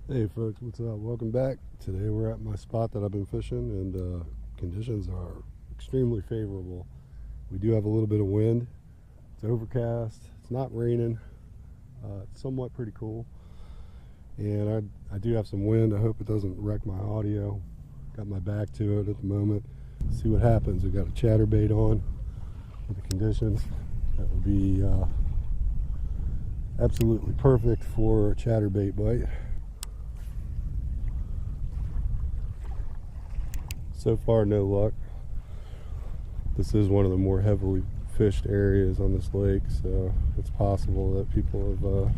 Hey folks, what's up? Welcome back. Today we're at my spot that I've been fishing, and conditions are extremely favorable. We do have a little bit of wind. It's overcast. It's not raining. It's somewhat pretty cool. And I do have some wind. I hope it doesn't wreck my audio. Got my back to it at the moment. See what happens. We've got a chatterbait on with the conditions. That would be absolutely perfect for a chatterbait bite. So far, no luck. This is one of the more heavily fished areas on this lake, so it's possible that people have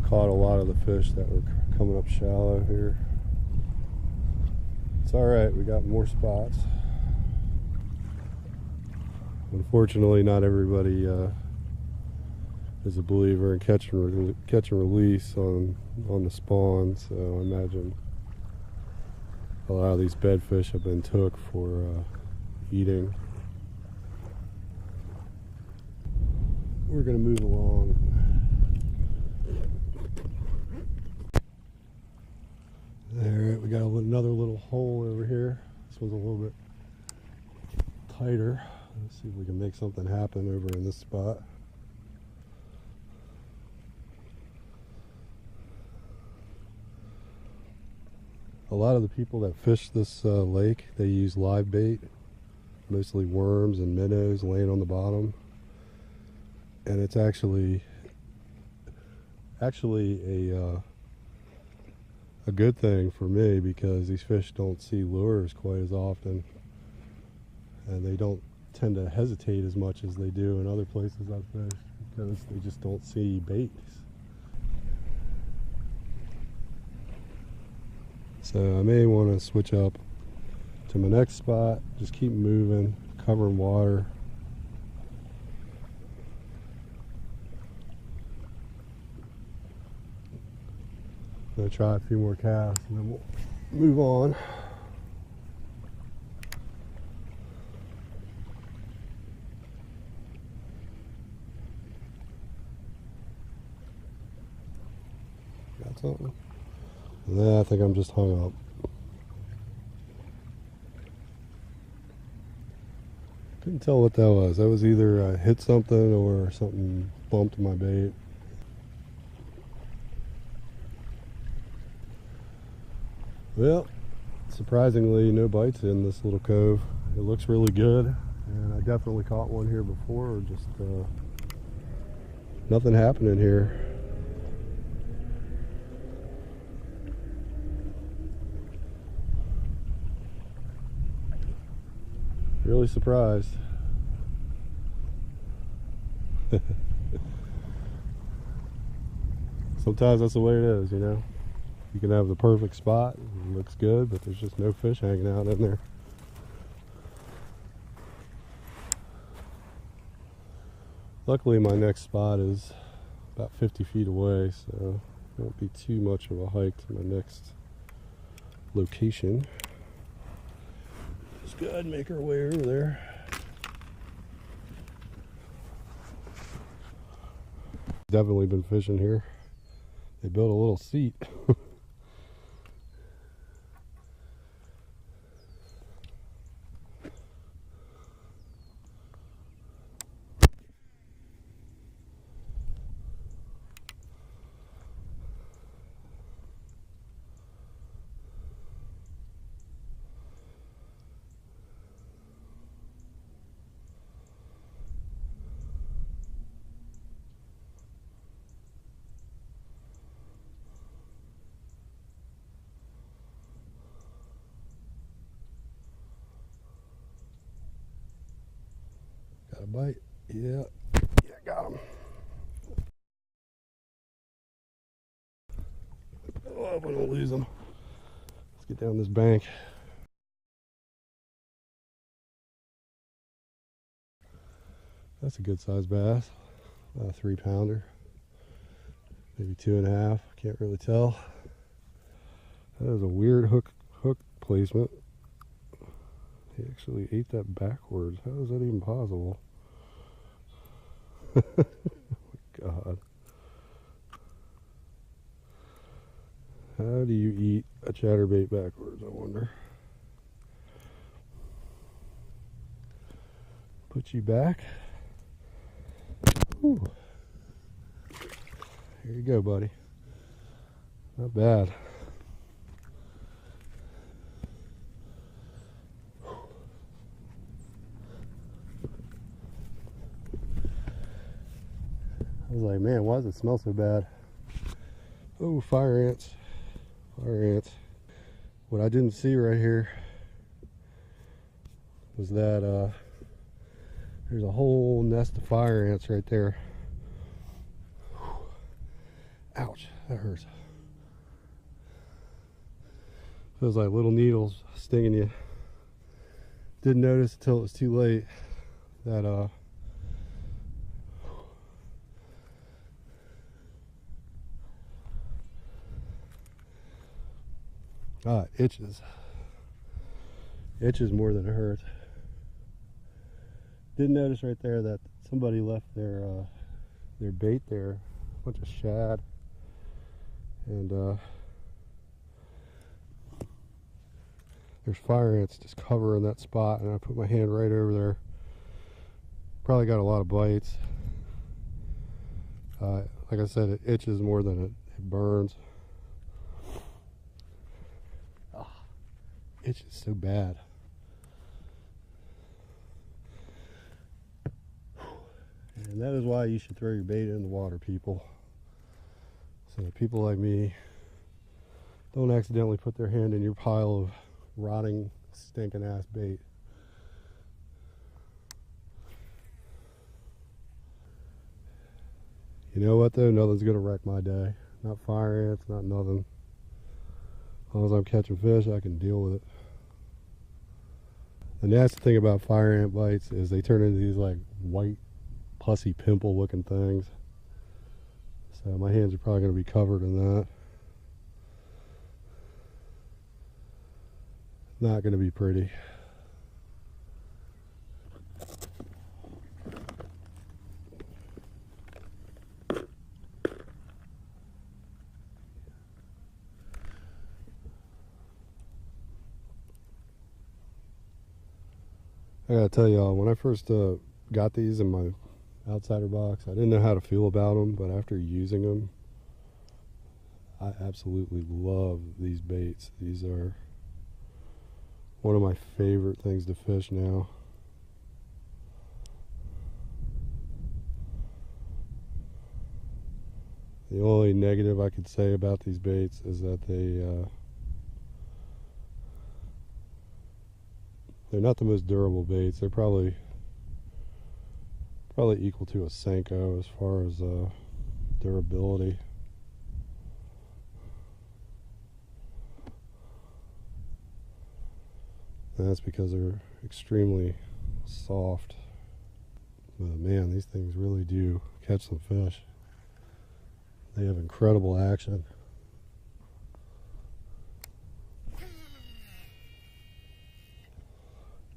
caught a lot of the fish that were coming up shallow here. It's alright, we got more spots. Unfortunately, not everybody is a believer in catch and release on the spawn, so I imagine a lot of these bedfish have been took for eating. We're going to move along. There, we got another little hole over here. This one's a little bit tighter. Let's see if we can make something happen over in this spot. A lot of the people that fish this lake, they use live bait, mostly worms and minnows laying on the bottom. And it's actually a good thing for me, because these fish don't see lures quite as often, and they don't tend to hesitate as much as they do in other places I've fished, because they just don't see baits. So I may want to switch up to my next spot, just keep moving, covering water. I'm going to try a few more casts and then we'll move on. Got something? Nah, I think I'm just hung up. Couldn't tell what that was. That was either I hit something or something bumped my bait. Well, surprisingly, no bites in this little cove. It looks really good, and I definitely caught one here before. Just nothing happening here. Really surprised. Sometimes that's the way it is, you know. You can have the perfect spot, it looks good, but there's just no fish hanging out in there. Luckily, my next spot is about 50 feet away, so it won't be too much of a hike to my next location. Let's go ahead and make our way over there. Definitely been fishing here. They built a little seat. Got a bite? Yeah, got him. Oh, I hope I don't lose him. Let's get down this bank. That's a good sized bass. About a 3-pounder. Maybe 2.5. Can't really tell. That is a weird hook placement. He actually ate that backwards. How is that even possible? Oh my God. How do you eat a chatterbait backwards, I wonder? Put you back. Whew. Here you go, buddy. Not bad. I was like, man, why does it smell so bad? Oh, fire ants. Fire ants. What I didn't see right here was that there's a whole nest of fire ants right there. Ouch, that hurts. Feels like little needles stinging you. Didn't notice until it was too late that it itches. Itches more than it hurts. Didn't notice right there that somebody left their bait there, a bunch of shad, and there's fire ants just covering that spot, and I put my hand right over there. Probably got a lot of bites. Like I said, it itches more than it burns. Oh, itches so bad. And that is why you should throw your bait in the water, people. So that people like me don't accidentally put their hand in your pile of rotting, stinking ass bait. You know what though? Nothing's gonna wreck my day. Not fire ants, not nothing. As long as I'm catching fish, I can deal with it. The nasty thing about fire ant bites is they turn into these like white, pussy pimple looking things. So my hands are probably gonna be covered in that. Not gonna be pretty. I gotta tell y'all, when I first got these in my outsider box, I didn't know how to feel about them, but after using them, I absolutely love these baits. These are one of my favorite things to fish now. The only negative I could say about these baits is that they're not the most durable baits. They're probably equal to a Senko as far as durability. And that's because they're extremely soft. But man, these things really do catch some fish. They have incredible action.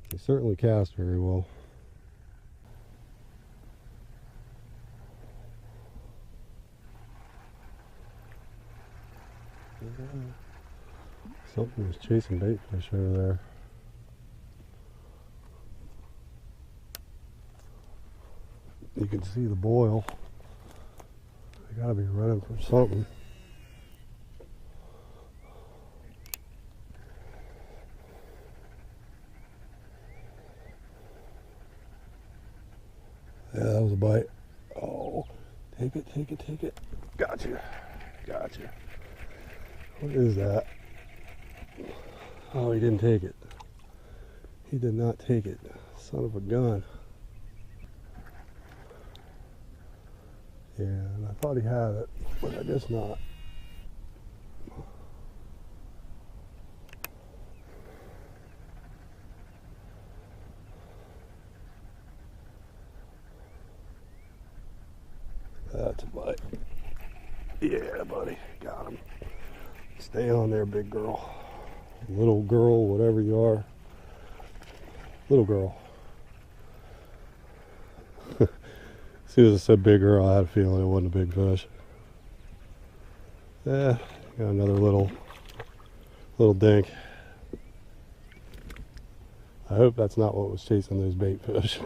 They certainly cast very well. Something was chasing bait fish over there. You can see the boil. They gotta be running for something. Yeah, that was a bite. Oh, take it, take it, take it. Gotcha. Gotcha. What is that? Oh, he didn't take it. He did not take it. Son of a gun. Yeah, and I thought he had it, but I guess not. That's a bite. Yeah, buddy. Got him. Stay on there, big girl. Little girl, whatever you are. Little girl. As soon as I said big girl, I had a feeling it wasn't a big fish. Yeah, Got another little dink. I hope that's not what was chasing those bait fish.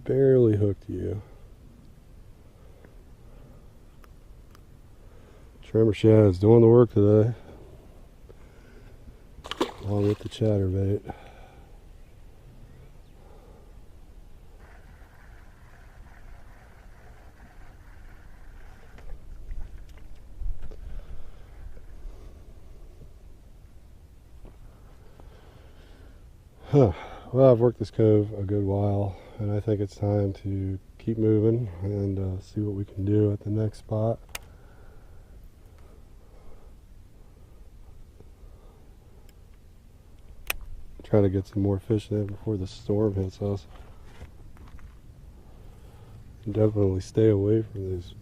Barely hooked you. Trimmer shad's doing the work today, along with the chatterbait. Huh. Well, I've worked this cove a good while, and I think it's time to keep moving and see what we can do at the next spot. Try to get some more fish in before the storm hits us. And definitely stay away from these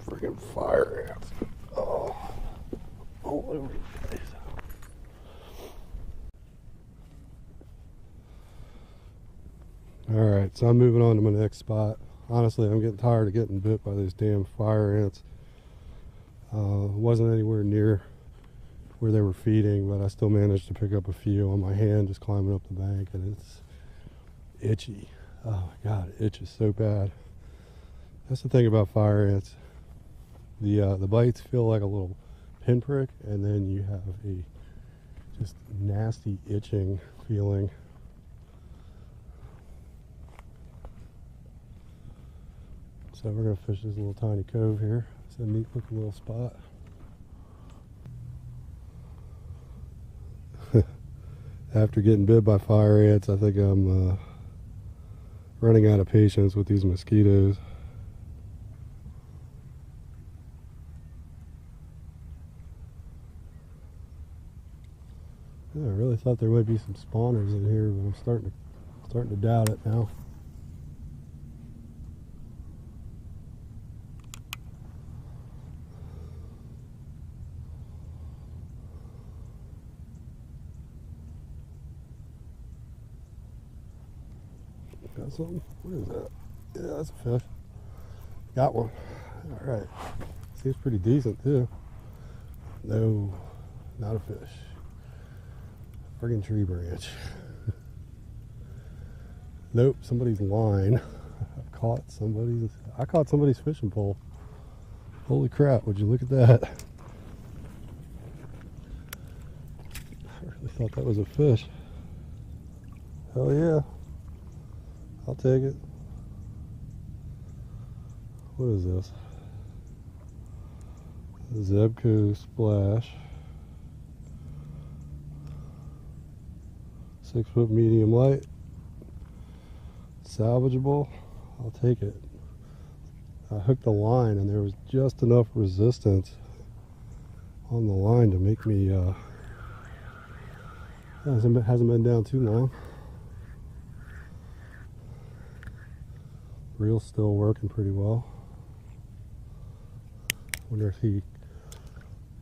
freaking fire ants. Oh, all over the place. Alright, so I'm moving on to my next spot. Honestly, I'm getting tired of getting bit by these damn fire ants. Wasn't anywhere near where they were feeding, but I still managed to pick up a few on my hand just climbing up the bank, and it's itchy. Oh my god, it itches so bad. That's the thing about fire ants. The bites feel like a little pinprick, and then you have a just nasty itching feeling. So we're going to fish this little tiny cove here. It's a neat looking little spot. After getting bit by fire ants, I think I'm running out of patience with these mosquitoes. Yeah, I really thought there might be some spawners in here, but I'm starting to doubt it now. Got something? What is that? Yeah, that's a fish. Got one. Alright. Seems pretty decent too. No, not a fish. Friggin' tree branch. Nope, somebody's line. I caught somebody's fishing pole. Holy crap, would you look at that? I really thought that was a fish. Hell yeah. I'll take it. What is this? Zebco Splash. 6 foot medium light. Salvageable. I'll take it. I hooked the line and there was just enough resistance on the line to make me hasn't been down too long. Reel's still working pretty well. Wonder if he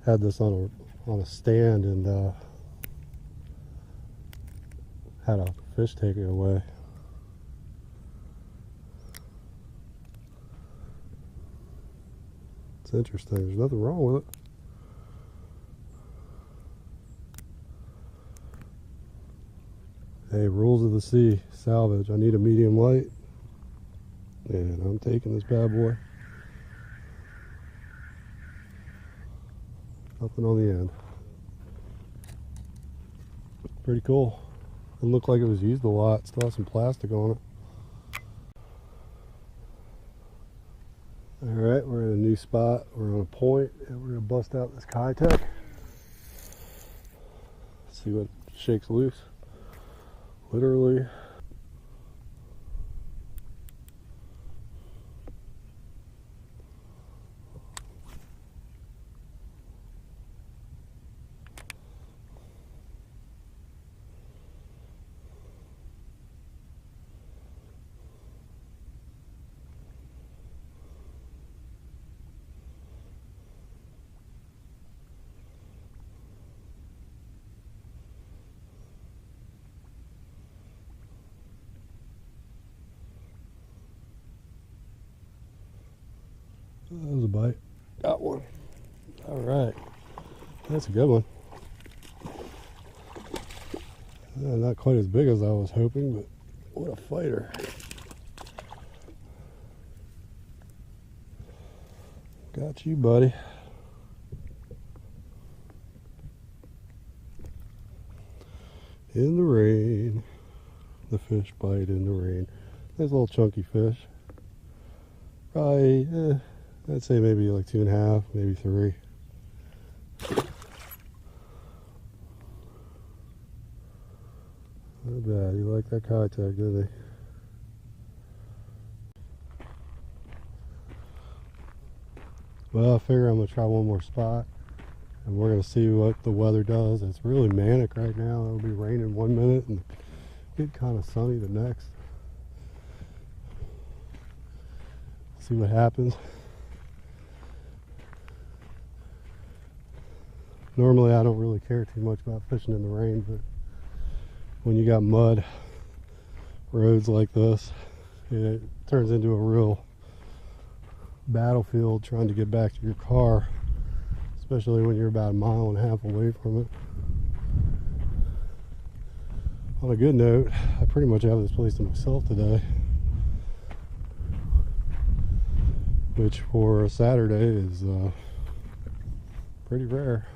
had this on a stand and had a fish take it away. It's interesting. There's nothing wrong with it. Hey, rules of the sea. Salvage. I need a medium light. And I'm taking this bad boy. Nothing on the end. Pretty cool. It looked like it was used a lot. Still has some plastic on it. Alright, we're in a new spot. We're on a point and we're going to bust out this Kitech. See what shakes loose. Literally. That was a bite. Got one. All right. That's a good one. Not quite as big as I was hoping, but what a fighter. Got you, buddy. In the rain. The fish bite in the rain. Nice little chunky fish. Probably, I'd say maybe like 2.5, maybe 3. Not bad. He liked that contact, didn't he? Well, I figure I'm going to try one more spot, and we're going to see what the weather does. It's really manic right now. It'll be raining 1 minute and get kind of sunny the next. See what happens. Normally I don't really care too much about fishing in the rain, but when you got mud roads like this, it turns into a real battlefield trying to get back to your car, especially when you're about 1.5 miles away from it. On a good note, I pretty much have this place to myself today, which for a Saturday is pretty rare.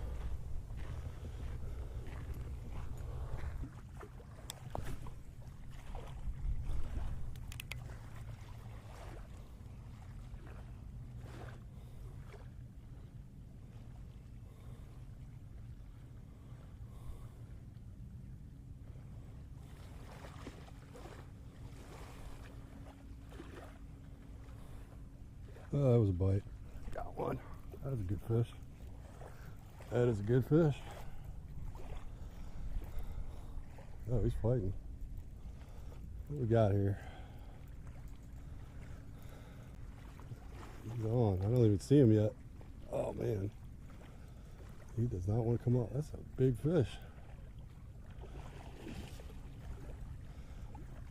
Oh, that was a bite. Got one. That was a good fish. That is a good fish. Oh, he's fighting. What we got here? He's on. I don't even see him yet. Oh, man. He does not want to come up. That's a big fish.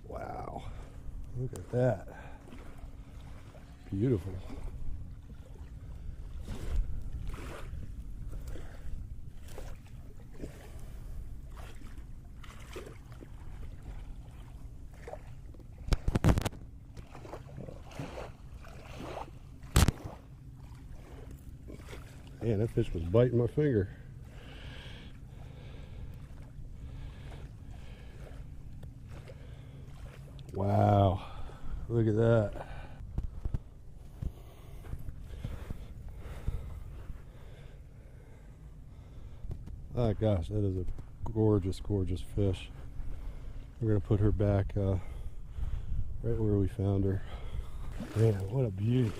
Wow. Look at that. Beautiful. Man, that fish was biting my finger. Wow. Look at that. Oh gosh, that is a gorgeous, gorgeous fish. We're gonna put her back right where we found her. Man, what a beauty.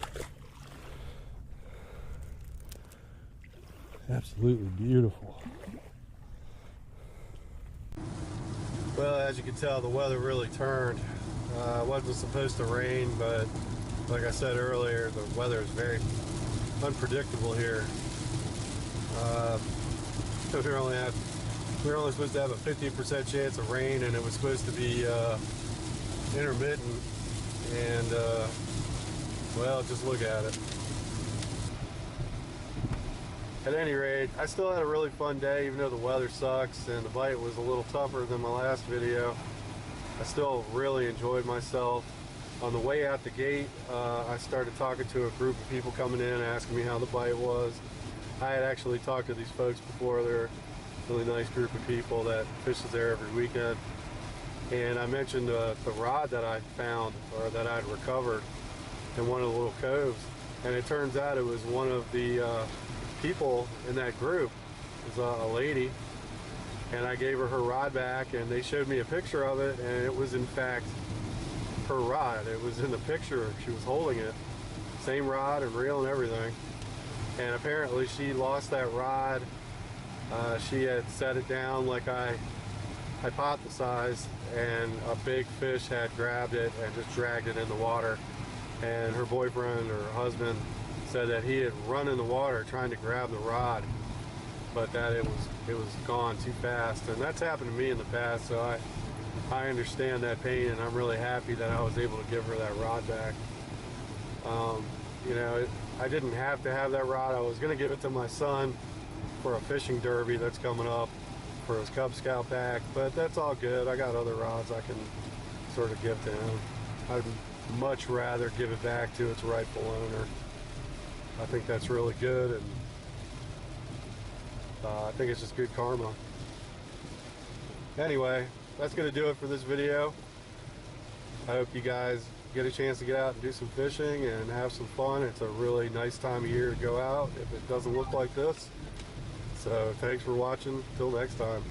Absolutely beautiful. Well, as you can tell, the weather really turned. It wasn't supposed to rain, but like I said earlier, the weather is very unpredictable here. We were only supposed to have a 15% chance of rain, and it was supposed to be intermittent. And well, just look at it. At any rate, I still had a really fun day, even though the weather sucks and the bite was a little tougher than my last video. I still really enjoyed myself. On the way out the gate, I started talking to a group of people coming in, asking me how the bite was. I had actually talked to these folks before. They're a really nice group of people that fishes there every weekend. And I mentioned the rod that I found, or that I'd recovered in one of the little coves. And it turns out it was one of the people in that group. It was a lady. And I gave her her rod back, and they showed me a picture of it, and it was in fact her rod. It was in the picture. She was holding it. Same rod and reel and everything. And apparently she lost that rod. She had set it down like I hypothesized, and a big fish had grabbed it and just dragged it in the water. And her boyfriend or her husband said that he had run in the water trying to grab the rod, but that it was gone too fast. And that's happened to me in the past, so I understand that pain, and I'm really happy that I was able to give her that rod back. You know, I didn't have to have that rod. I was going to give it to my son for a fishing derby that's coming up for his Cub Scout pack, but that's all good. I got other rods I can sort of give to him. I'd much rather give it back to its rightful owner. I think that's really good, and I think it's just good karma. Anyway, that's going to do it for this video. I hope you guys get a chance to get out and do some fishing and have some fun. It's a really nice time of year to go out if it doesn't look like this. So thanks for watching. Till next time.